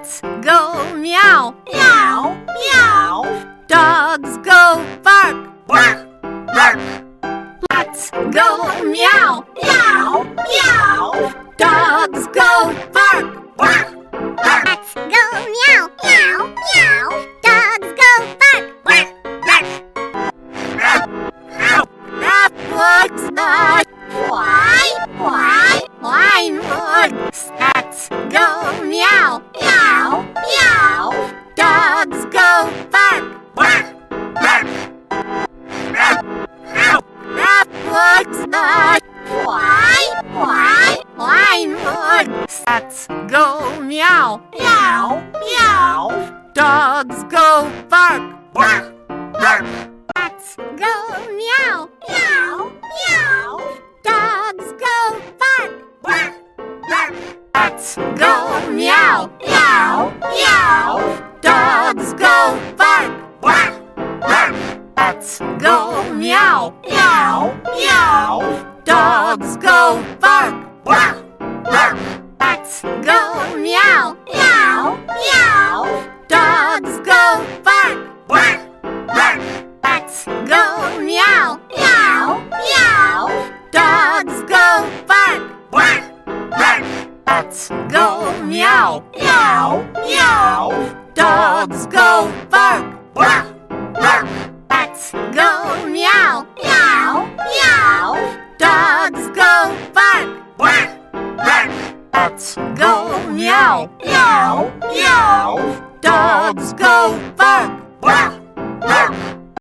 Cats go meow. Meow, meow. Dogs go bark. Bark, bark. Cats go meow. Meow, meow. Dogs go bark. Bark, bark. Cats go meow, meow, meow. Dogs go bark. Bark, bark. Meow, meow. That looks nice. Why would cats go meow. Meow, meow. Dogs go bark. Bark, bark. Meow, meow. That looks nice. Why would cats go meow. Meow, meow. Dogs go bark. Bark, bark. Cats go meow. Meow, meow. Dogs go bark. Bark, bark. Cats go meow. Meow, meow. Dogs go bark. Bark, bark. Cats go meow. Meow, meow. Dogs go bark. Bark, bark. Cats go meow. Meow, meow. Dogs go bark. Bark, bark. Cats go meow. Meow, meow. Dogs go bark. Bark, bark. Cats go meow. Meow, meow. Dogs go bark. Bark, bark. Cats go meow. Meow, meow. Dogs go bark. Bark, bark. Cats go meow. Meow, meow. Dogs go bark. Bark, bark.